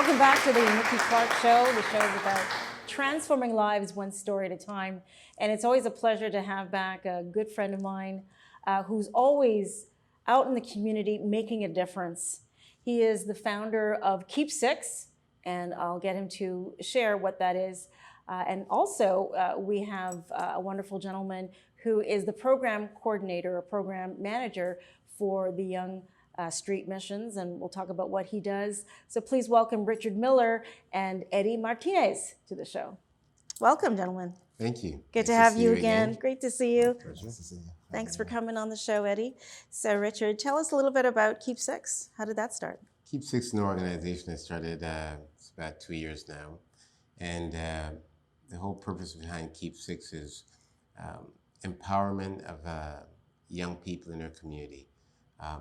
Welcome back to the Nikki Clarke Show. The show is about transforming lives one story at a time. And it's always a pleasure to have back a good friend of mine who's always out in the community making a difference. He is the founder of Keep6ix, and I'll get him to share what that is. And also, we have a wonderful gentleman who is the program coordinator or program manager for the Young Street Missions, and we'll talk about what he does. So please welcome Richard Miller and Eddy Martinez to the show. Welcome, gentlemen. Thank you. Good Nice to have see you again. Great to see you. Pleasure. Nice to see you. Thanks for coming on the show, Eddy. So Richard, tell us a little bit about Keep6ix. How did that start? Keep6ix is an organization that started it's about 2 years now. And the whole purpose behind Keep6ix is empowerment of young people in their community.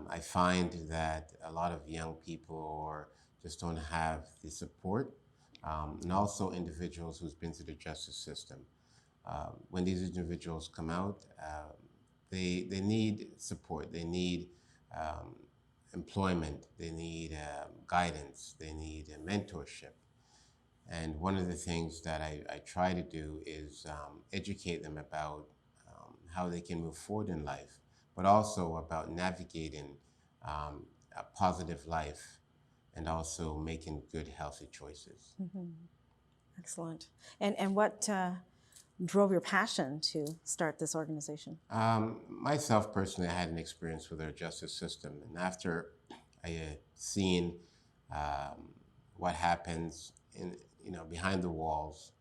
I find that a lot of young people just don't have the support, and also individuals who's been through the justice system. When these individuals come out, they need support, they need employment, they need guidance, they need mentorship. And one of the things that I try to do is educate them about how they can move forward in life, but also about navigating a positive life and also making good, healthy choices. Mm-hmm. Excellent. And what drove your passion to start this organization? Myself personally, I had an experience with our justice system, and after I had seen what happens behind the walls,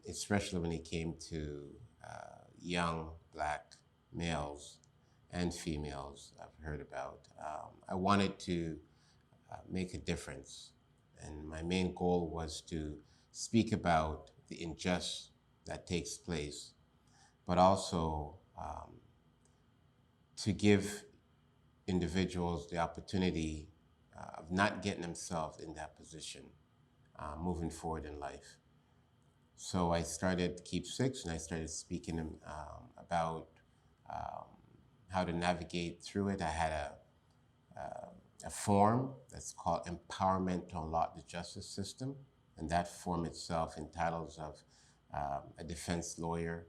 especially when it came to young Black males and females I've heard about, I wanted to make a difference, and my main goal was to speak about the injustice that takes place, but also to give individuals the opportunity of not getting themselves in that position moving forward in life. So I started Keep6ix, and I started speaking about how to navigate through it. I had a form that's called Empowerment to Unlock the Justice System, and that form itself entitles of a defense lawyer,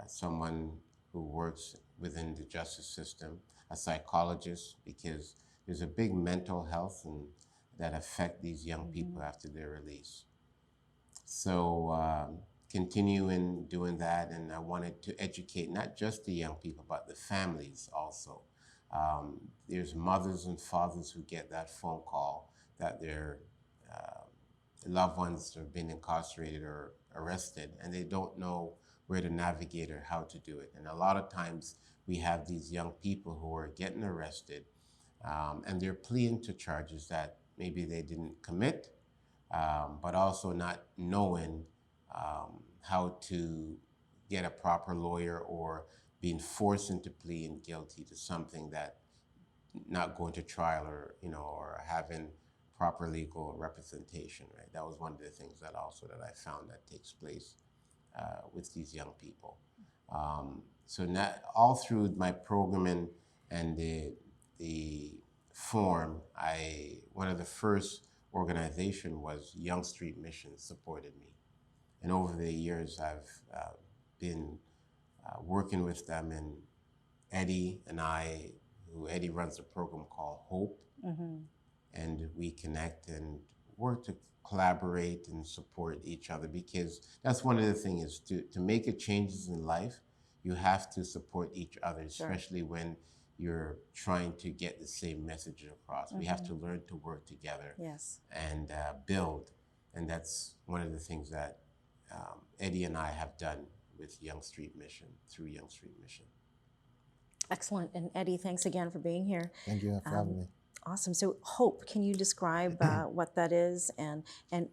someone who works within the justice system, a psychologist, because there's a big mental health that affect these young people after their release. So continuing doing that, and I wanted to educate not just the young people, but the families also. There's mothers and fathers who get that phone call that their loved ones have been incarcerated or arrested, and they don't know where to navigate or how to do it. And a lot of times we have these young people who are getting arrested, and they're pleading to charges that maybe they didn't commit, but also not knowing how to get a proper lawyer, or being forced into pleading guilty to something that not going to trial, or having proper legal representation, right? That was one of the things that I found that takes place with these young people. So now, all through my programming and the form, one of the first organization was Young Street Missions supported me. And over the years, I've been working with them, and Eddy and Eddy runs a program called Hope, and we connect and work to collaborate and support each other, because that's one of the things is to make a changes in life, you have to support each other, especially when you're trying to get the same message across. We have to learn to work together and build. And that's one of the things that Eddy and I have done with Young Street Mission, through Young Street Mission. Excellent. And Eddy, thanks again for being here. Thank you for having me. Awesome. So Hope, can you describe what that is, and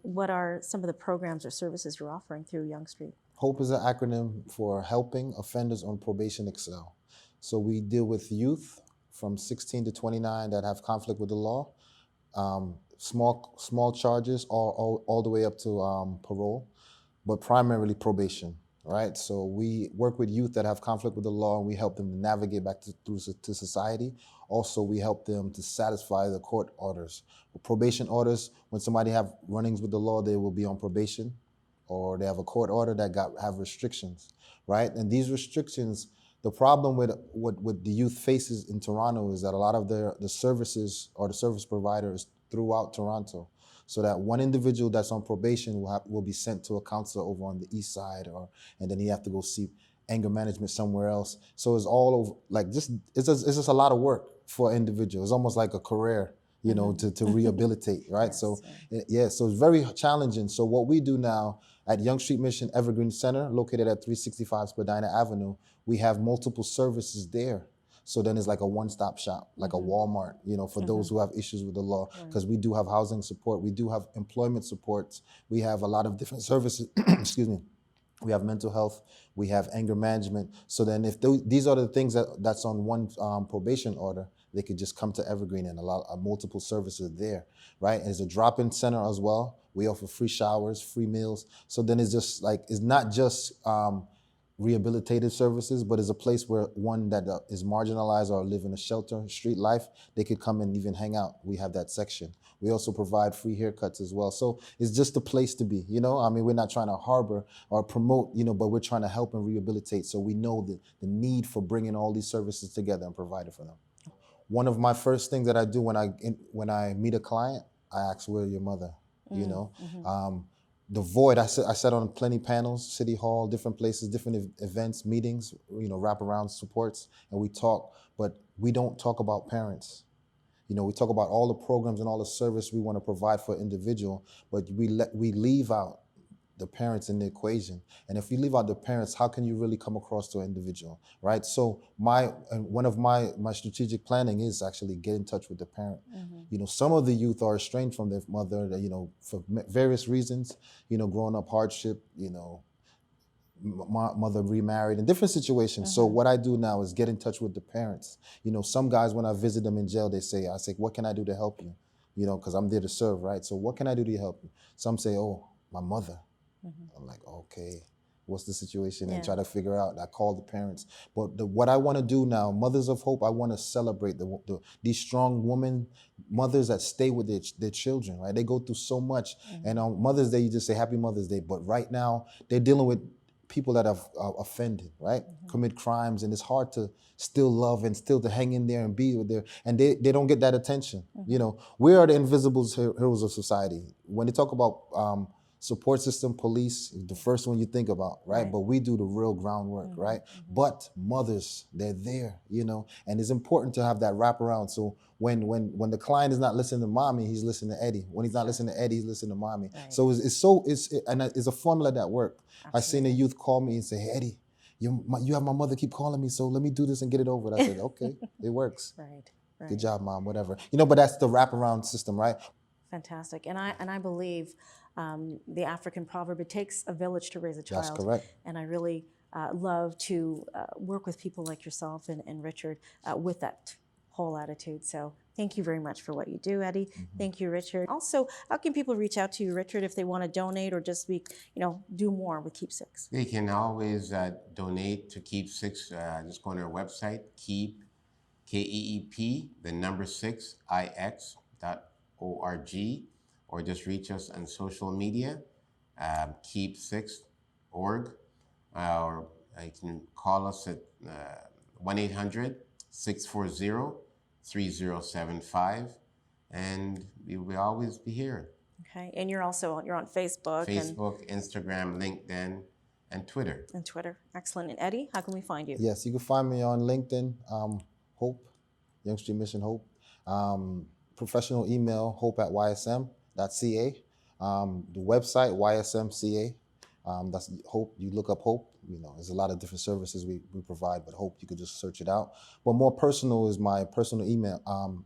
what are some of the programs or services you're offering through Young Street? HOPE is an acronym for Helping Offenders on Probation Excel. So we deal with youth from 16 to 29 that have conflict with the law, small charges all the way up to parole, but primarily probation. right? So we work with youth that have conflict with the law, and we help them to navigate back to society. Also, we help them to satisfy the court orders. Probation orders, when somebody have runnings with the law, they will be on probation, or they have a court order that have restrictions, right? And these restrictions, the problem with what the youth faces in Toronto is that a lot of the services or the service providers throughout Toronto, so that one individual that's on probation will be sent to a counselor over on the east side, and then he have to go see anger management somewhere else. So it's all over, like, it's just a lot of work for an individual. It's almost like a career, to rehabilitate, right? Yes, So so it's very challenging. So what we do now at Yonge Street Mission Evergreen Center, located at 365 Spadina Avenue, we have multiple services there. So then it's like a one-stop shop, like a Walmart, for those who have issues with the law, because we do have housing support, we do have employment supports, we have a lot of different services, excuse me. We have mental health, we have anger management. So then if these are the things that's on one probation order, they could just come to Evergreen, and a lot of multiple services there, right? And it's a drop-in center as well. We offer free showers, free meals. So then it's just like, it's not just rehabilitative services, but it's a place where one that is marginalized or live in a shelter, street life, they could come and even hang out. We have that section. We also provide free haircuts as well. So it's just a place to be, I mean, we're not trying to harbor or promote, but we're trying to help and rehabilitate. So we know the need for bringing all these services together and providing for them. One of my first things that I do when I meet a client, I ask, where's your mother? The void, I sat on plenty panels, City Hall, different places, different events, meetings, wraparound supports, and we talk, but we don't talk about parents. We talk about all the programs and all the service we want to provide for an individual, but we leave out the parents in the equation. And if you leave out the parents, how can you really come across to an individual, right? So one of my strategic planning is actually get in touch with the parent. Some of the youth are estranged from their mother, for various reasons, growing up hardship, mother remarried in different situations. So what I do now is get in touch with the parents. Some guys, when I visit them in jail, I say, what can I do to help you? Because I'm there to serve, right? So what can I do to help you? Some say, oh, my mother. I'm like, okay, what's the situation? And try to figure out. I call the parents. But what I want to do now, Mothers of Hope, I want to celebrate these strong women, mothers that stay with their children, right? They go through so much. And on Mother's Day, you just say Happy Mother's Day. But right now, they're dealing with people that have offended, right? Commit crimes, and it's hard to still love and still to hang in there and be with and they don't get that attention. We are the invisible heroes of society. When they talk about support system, police, the first one you think about, right? But we do the real groundwork, right? But mothers, they're there, and it's important to have that wraparound. So when the client is not listening to mommy, he's listening to Eddy. When he's not listening to Eddy, he's listening to mommy. So it's a formula that works. I seen a youth call me and say, hey, Eddy, you have my mother keep calling me, so let me do this and get it over. I said, okay, it works. Right. Good job, mom, whatever. But that's the wraparound system, right? Fantastic. And I believe the African proverb, it takes a village to raise a child. That's correct. And I really love to work with people like yourself and Richard with that whole attitude. So thank you very much for what you do, Eddy. Thank you, Richard. Also, how can people reach out to you, Richard, if they want to donate or just do more with Keep6ix? They can always donate to Keep6ix. Just go on our website, Keep, KEEP, the number 6, IX.org, or just reach us on social media, Keep6.org, or you can call us at 1-800-640-3075, and we will always be here. Okay, and you're on Facebook. Facebook, Instagram, LinkedIn, and Twitter. Excellent. And Eddy, how can we find you? Yes, you can find me on LinkedIn, Hope, Yonge Street Mission Hope. Professional email, hope@ysm.ca. The website, YSMCA. That's Hope. You look up Hope. There's a lot of different services we provide, but Hope, you could just search it out. But more personal is my personal email,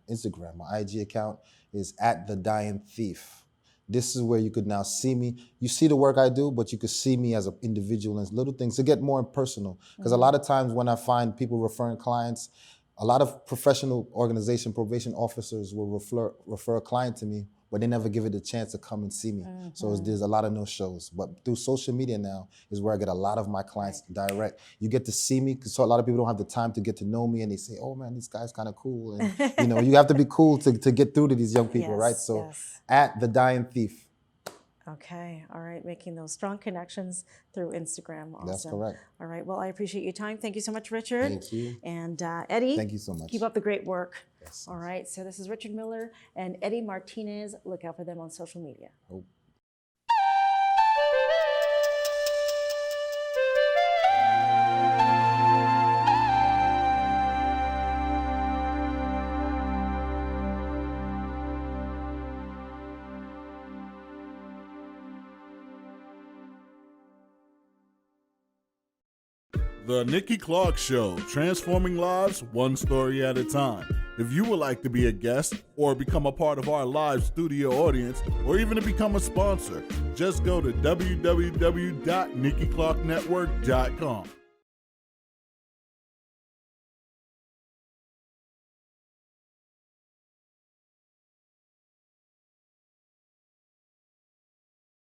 Instagram. My IG account is @TheDyingThief. This is where you could now see me. You see the work I do, but you could see me as an individual and little things to get more personal. Because a lot of times when I find people referring clients, a lot of professional organization probation officers will refer a client to me, but they never give it a chance to come and see me. So there's a lot of no shows. But through social media now is where I get a lot of my clients direct. You get to see me, because so a lot of people don't have the time to get to know me, and they say, oh man, this guy's kind of cool. And you know, you have to be cool to get through to these young people, right? So at The Dying Thief. Okay, all right, making those strong connections through Instagram. Awesome. That's correct. All right, well, I appreciate your time. Thank you so much, Richard. Thank you. And Eddy. Thank you so much. Keep up the great work. Yes. All right, so this is Richard Miller and Eddy Martinez. Look out for them on social media. Oh. The Nikki Clarke Show, transforming lives one story at a time. If you would like to be a guest or become a part of our live studio audience, or even to become a sponsor, just go to www.NikkiClarkeNetwork.com.